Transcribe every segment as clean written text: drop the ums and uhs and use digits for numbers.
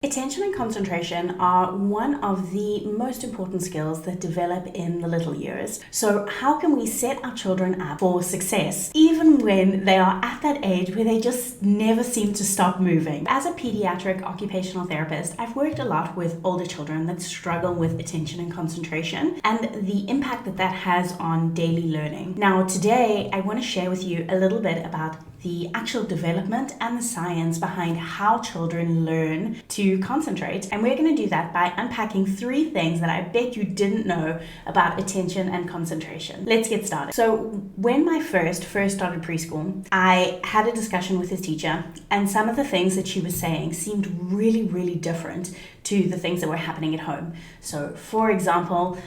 Attention and concentration are one of the most important skills that develop in the little years. So how can we set our children up for success even when they are at that age where they just never seem to stop moving? As a pediatric occupational therapist, I've worked a lot with older children that struggle with attention and concentration and the impact that that has on daily learning. Now today I want to share with you a little bit about the actual development and the science behind how children learn to concentrate. And we're going to do that by unpacking 3 things that I bet you didn't know about attention and concentration. Let's get started. So when my first started preschool, I had a discussion with his teacher, and some of the things that she was saying seemed really different to the things that were happening at home. So for example,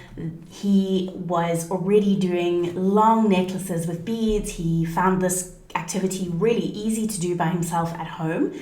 he was already doing long necklaces with beads. He found this activity really easy to do by himself at home.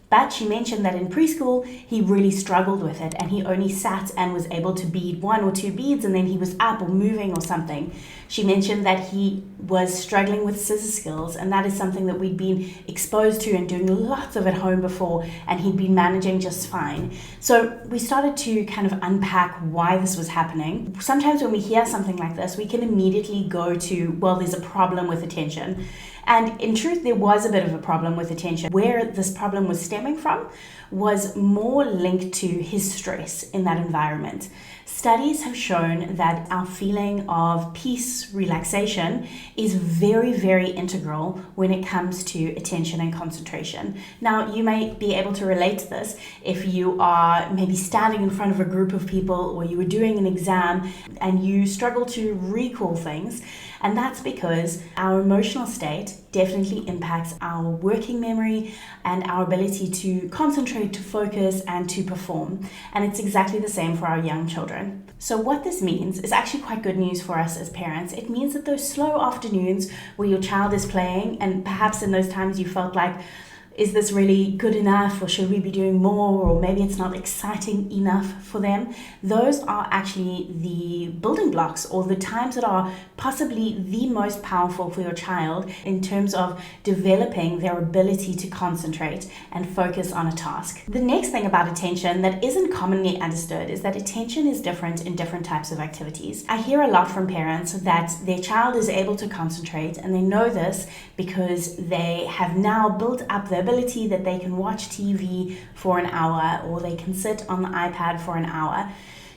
But she mentioned that in preschool, he really struggled with it and he only sat and was able to bead 1 or 2 beads and then he was up or moving or something. She mentioned that he was struggling with scissor skills, and that is something that we'd been exposed to and doing lots of at home before, and he'd been managing just fine. So we started to kind of unpack why this was happening. Sometimes when we hear something like this, we can immediately go to, well, there's a problem with attention. And in truth, there was a bit of a problem with attention. Where this problem was stemming from was more linked to his stress in that environment. Studies have shown that our feeling of peace, relaxation is very integral when it comes to attention and concentration. Now, you may be able to relate to this if you are maybe standing in front of a group of people or you were doing an exam and you struggle to recall things. And that's because our emotional state definitely impacts our working memory and our ability to concentrate, to focus, and to perform. And it's exactly the same for our young children. So what this means is actually quite good news for us as parents. It means that those slow afternoons where your child is playing, and perhaps in those times you felt like, is this really good enough, or should we be doing more, or maybe it's not exciting enough for them? Those are actually the building blocks, or the times that are possibly the most powerful for your child in terms of developing their ability to concentrate and focus on a task. The next thing about attention that isn't commonly understood is that attention is different in different types of activities. I hear a lot from parents that their child is able to concentrate, and they know this because they have now built up the ability that they can watch TV for an hour, or they can sit on the iPad for an hour.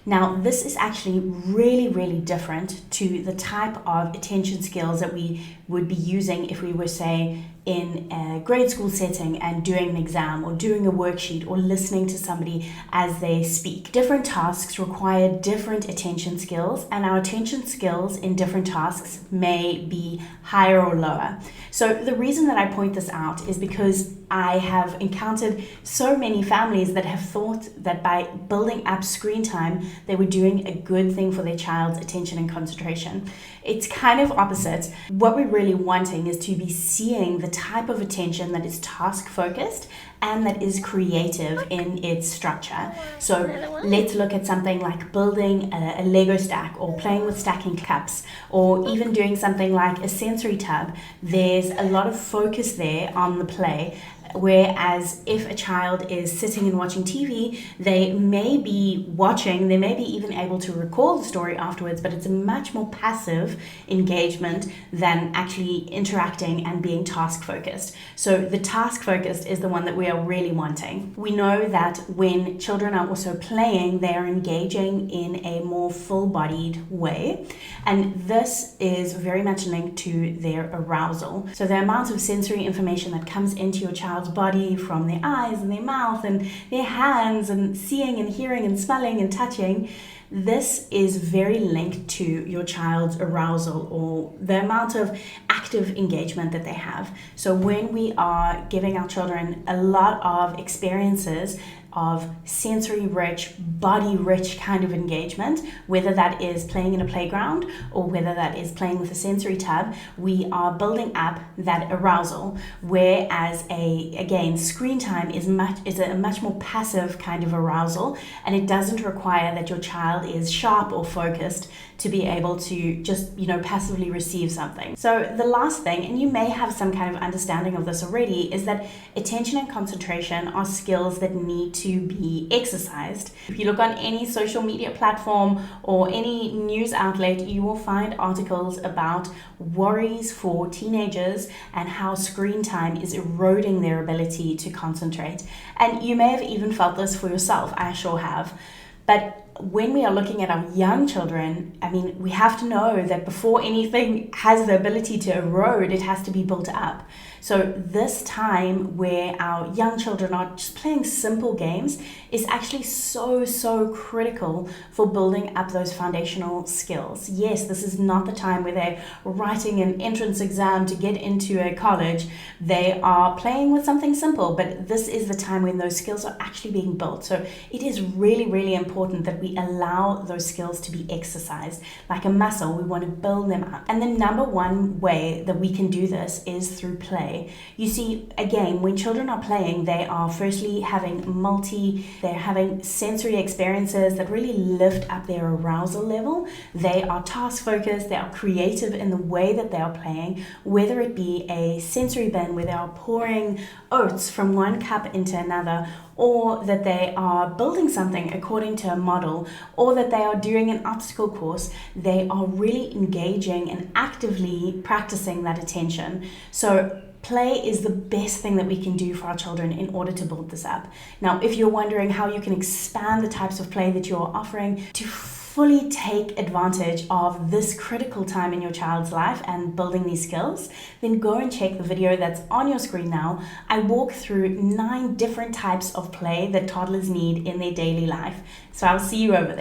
Now, this is actually really different to the type of attention skills that we would be using if we were, say, in a grade school setting and doing an exam or doing a worksheet or listening to somebody as they speak. Different tasks require different attention skills, and our attention skills in different tasks may be higher or lower. So the reason that I point this out is because I have encountered so many families that have thought that by building up screen time, they were doing a good thing for their child's attention and concentration. It's kind of opposite. What we're really wanting is to be seeing the type of attention that is task focused and that is creative in its structure. So let's look at something like building a Lego stack, or playing with stacking cups, or even doing something like a sensory tub. There's a lot of focus there on the play. Whereas if a child is sitting and watching TV, they may be watching, they may be even able to recall the story afterwards, but it's a much more passive engagement than actually interacting and being task focused. So the task focused is the one that we are really wanting. We know that when children are also playing, they are engaging in a more full-bodied way, and this is very much linked to their arousal. So the amount of sensory information that comes into your child's body from their eyes and their mouth and their hands, and seeing and hearing and smelling and touching, this is very linked to your child's arousal, or the amount of active engagement that they have. So when we are giving our children a lot of experiences of sensory rich, body rich kind of engagement, whether that is playing in a playground or whether that is playing with a sensory tub, we are building up that arousal. Whereas again, screen time is a much more passive kind of arousal, and it doesn't require that your child is sharp or focused to be able to just, passively receive something. So the last thing, and you may have some kind of understanding of this already, is that attention and concentration are skills that need to be exercised. If you look on any social media platform or any news outlet, you will find articles about worries for teenagers and how screen time is eroding their ability to concentrate. And you may have even felt this for yourself. I sure have. But when we are looking at our young children, I mean, we have to know that before anything has the ability to erode, it has to be built up. So this time where our young children are just playing simple games is actually so critical for building up those foundational skills. Yes, this is not the time where they're writing an entrance exam to get into a college. They are playing with something simple, but this is the time when those skills are actually being built. So it is really important that we allow those skills to be exercised. Like a muscle, we want to build them up. And the number one way that we can do this is through play. You see, again, when children are playing, they are firstly having they're having sensory experiences that really lift up their arousal level. They are task focused, they are creative in the way that they are playing, whether it be a sensory bin where they are pouring oats from one cup into another, or that they are building something according to a model, or that they are doing an obstacle course. They are really engaging and actively practicing that attention. So play is the best thing that we can do for our children in order to build this up. Now, if you're wondering how you can expand the types of play that you're offering to fully take advantage of this critical time in your child's life and building these skills, then go and check the video that's on your screen now. I walk through 9 different types of play that toddlers need in their daily life. So I'll see you over there.